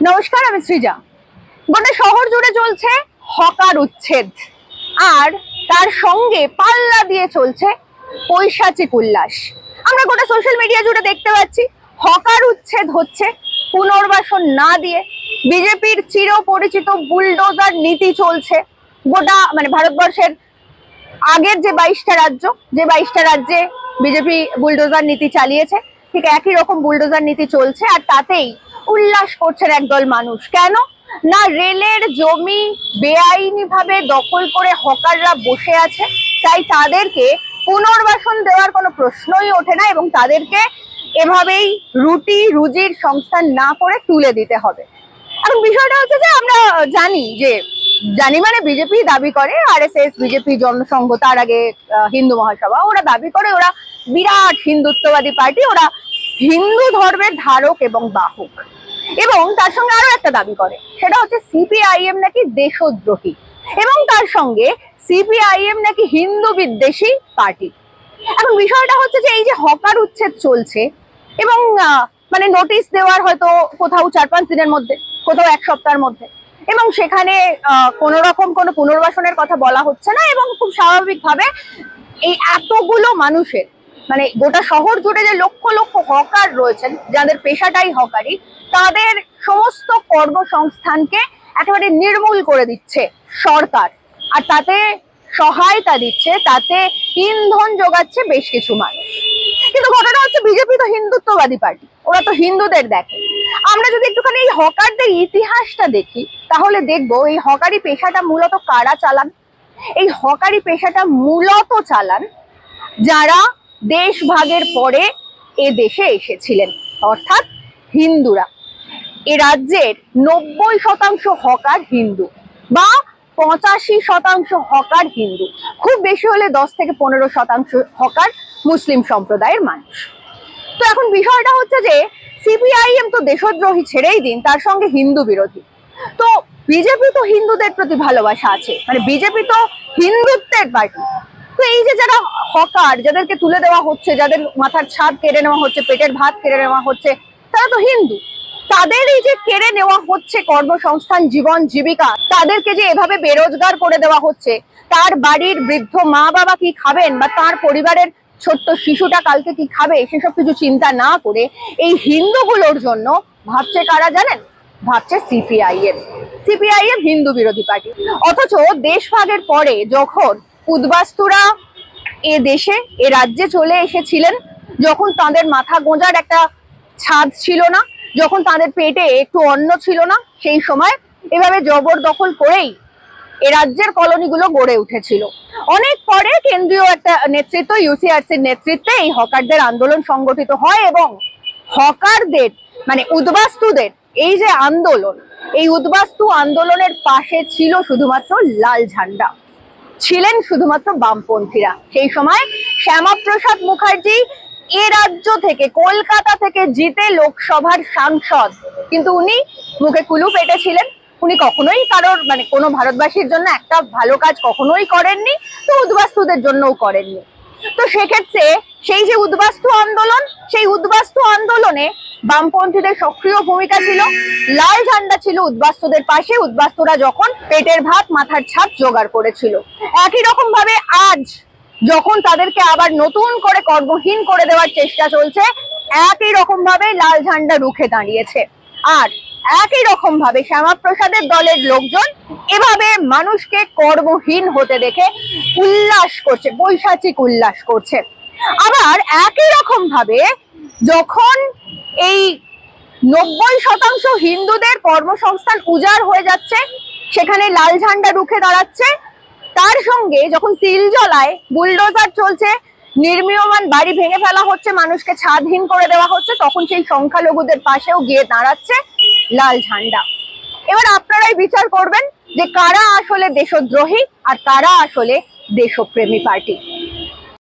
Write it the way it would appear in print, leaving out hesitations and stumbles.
নমস্কার, আমি সৃজা। গোটা শহর জুড়ে চলছে হকার উচ্ছেদ, আর তার সঙ্গে পাল্লা দিয়ে চলছে পৈশাচিক উল্লাস। আমরা গোটা সোশ্যাল মিডিয়া জুড়ে দেখতে পাচ্ছি হকার উচ্ছেদ হচ্ছে পুনর্বাসন না দিয়ে। বিজেপির চির পরিচিত বুলডোজার নীতি চলছে গোটা ভারতবর্ষের আগের যে 22টা রাজ্য, যে 22টা রাজ্যে বিজেপি বুলডোজার নীতি চালিয়েছে, ঠিক একই রকম বুলডোজার নীতি চলছে। আর তাতেই উল্লাস করছেন একদল মানুষ। কেন না, রেলের জমি বেআইনি ভাবে দখল করে হকাররা বসে আছে, তাই তাদেরকে পুনর্বাসন দেওয়ার কোনো প্রশ্নই ওঠে না এবং তাদেরকে এভাবেই রুটি রুজির সংস্থান না করে তুলে দিতে হবে। এখন বিষয়টা হচ্ছে যে আমরা জানি মানে বিজেপি দাবি করে, আরএসএস, বিজেপি জনসংঘ, তার আগে হিন্দু মহাসভা, ওরা দাবি করে ওরা বিরাট হিন্দুত্ববাদী পার্টি, ওরা হিন্দু ধর্মের ধারক এবং বাহক। এবং তার সঙ্গে আরো একটা দাবি করে, সেটা হচ্ছে সিপিআইএম নাকি দেশদ্রোহী এবং তার সঙ্গে সিপিআইএম নাকি হিন্দু বিদ্বেষী পার্টি। এখন বিষয়টা হচ্ছে যে এই যে হকার উচ্ছেদ চলছে এবং নোটিশ দেওয়ার হয়তো কোথাও 4-5 দিনের মধ্যে, কোথাও 1 সপ্তাহের মধ্যে, এবং সেখানে কোনো রকম কোনো পুনর্বাসনের কথা বলা হচ্ছে না। এবং খুব স্বাভাবিকভাবে এই এতগুলো মানুষের গোটা শহর জুড়ে যে লক্ষ লক্ষ হকার রয়েছেন, যাদের পেশাটাই হকারি, তাদের সমস্ত কর্মসংস্থানকে একেবারে নির্মূল করে দিচ্ছে সরকার। আর তাতে সহায়তা দিচ্ছে, তাতে ইন্ধন যোগাচ্ছে বেশ কিছু মানুষ। কিন্তু ঘটনা হচ্ছে বিজেপি তো হিন্দুত্ববাদী পার্টি, ওরা তো হিন্দুদের দেখে। আমরা যদি একটুখানি এই হকারদের ইতিহাসটা দেখি, তাহলে দেখবো এই হকারি পেশাটা মূলত কারা চালান। এই হকারি পেশাটা মূলত চালান যারা দেশ ভাগের পরে এ দেশে এসেছিলেন, অর্থাৎ হিন্দুরা। এ রাজ্যের 90% হকার হিন্দু বা 85% হকার হিন্দু, খুব বেশি হলে 10 থেকে 15% হকার মুসলিম সম্প্রদায়ের মানুষ। তো এখন বিষয়টা হচ্ছে যে সিপিআইএম তো দেশদ্রোহী ছেড়েই দিন, তার সঙ্গে হিন্দু বিরোধী। তো বিজেপি তো হিন্দুদের প্রতি ভালোবাসা আছে, বিজেপি তো হিন্দুত্বের পার্টি। তো এই যে যারা হকার, যাদেরকে তুলে দেওয়া হচ্ছে, যাদের মাথার ছাদ কেড়ে নেওয়া হচ্ছে, পেটের ভাত কেড়ে নেওয়া হচ্ছে, তারা তো হিন্দু। তাদের এই যে কেড়ে নেওয়া হচ্ছে কর্মসংস্থান, জীবন জীবিকা, তাদেরকে যে এভাবে বেরোজগার করে দেওয়া হচ্ছে, তার বাড়ির বৃদ্ধ মা বাবা কি খাবেন বা তার পরিবারের ছোট্ট শিশুটা কালকে কি খাবে, সেসব কিছু চিন্তা না করে এই হিন্দুগুলোর জন্য ভাবছে কারা জানেন? ভাবছে সিপিআইএম। সিপিআইএম হিন্দু বিরোধী পার্টি। অথচ দেশ ভাগের পরে যখন উদ্বাস্তুরা এ দেশে, এ রাজ্যে চলে এসেছিলেন, যখন তাদের মাথা গোঁজার একটা ছাদ ছিল না, যখন তাদের পেটে একটু অন্ন ছিল না, সেই সময় এভাবে জবরদখল করেই এ রাজ্যের কলোনিগুলো গড়ে উঠেছিল। অনেক পরে কেন্দ্রীয় একটা নেতৃত্ব, ইউসিআরসির নেতৃত্বে এই হকারদের আন্দোলন সংগঠিত হয় এবং হকারদের উদ্বাস্তুদের এই যে আন্দোলন, এই উদ্বাস্তু আন্দোলনের পাশে ছিল শুধুমাত্র লাল ঝান্ডা, ছিলেন শুধুমাত্র বামপন্থীরা। সেই সময় শ্যামাপ্রসাদ মুখার্জি এ রাজ্য থেকে, কলকাতা থেকে জিতে লোকসভার সাংসদ, কিন্তু উনি মুখে কুলু পেটেছিলেন। উনি কখনোই কারোর কোনো ভারতবাসীর জন্য একটা ভালো কাজ কখনোই করেননি, তো উদ্বাস্তুদের জন্যও করেননি। তো সেক্ষেত্রে সেই যে উদ্বাস্তু আন্দোলন, সেই উদ্বাস্তু আন্দোলনে বামপন্থীদের সক্রিয় ভূমিকা ছিল, লাল ঝান্ডা ছিল উদ্বাস্তুদের পাশে, উদ্বাস্তুরা যখন পেটের ভাত মাথার ছাদ জোগাড় করেছিল। একই রকম ভাবে আজ যখন তাদেরকে আবার নতুন করে কর্মহীন করে দেওয়ার চেষ্টা চলছে, একই রকম ভাবে লাল ঝান্ডা রুখে দাঁড়িয়েছে। আর একই রকম ভাবে শ্যামাপ্রসাদের দলের লোকজন এভাবে মানুষকে কর্মহীন হতে দেখে উল্লাস করছে, পৈশাচিক উল্লাস করছে। আবার একই রকম ভাবে যখন এই 90% হিন্দুদের কর্মসংস্থান উজাড় হয়ে যাচ্ছে, সেখানে লাল ঝান্ডা রুখে দাঁড়াচ্ছে, তার সঙ্গে যখন তিলজলায় বুলডোজার চলছে, নির্মীয়মান বাড়ি ভেঙে ফেলা হচ্ছে, মানুষকে ছাদহীন করে দেওয়া হচ্ছে, তখন সেই সংখ্যালঘুদের পাশেও গিয়ে দাঁড়াচ্ছে লাল ঝান্ডা। এবার আপনারাই বিচার করবেন যে কারা আসলে দেশদ্রোহী আর কারা আসলে দেশপ্রেমী পার্টি।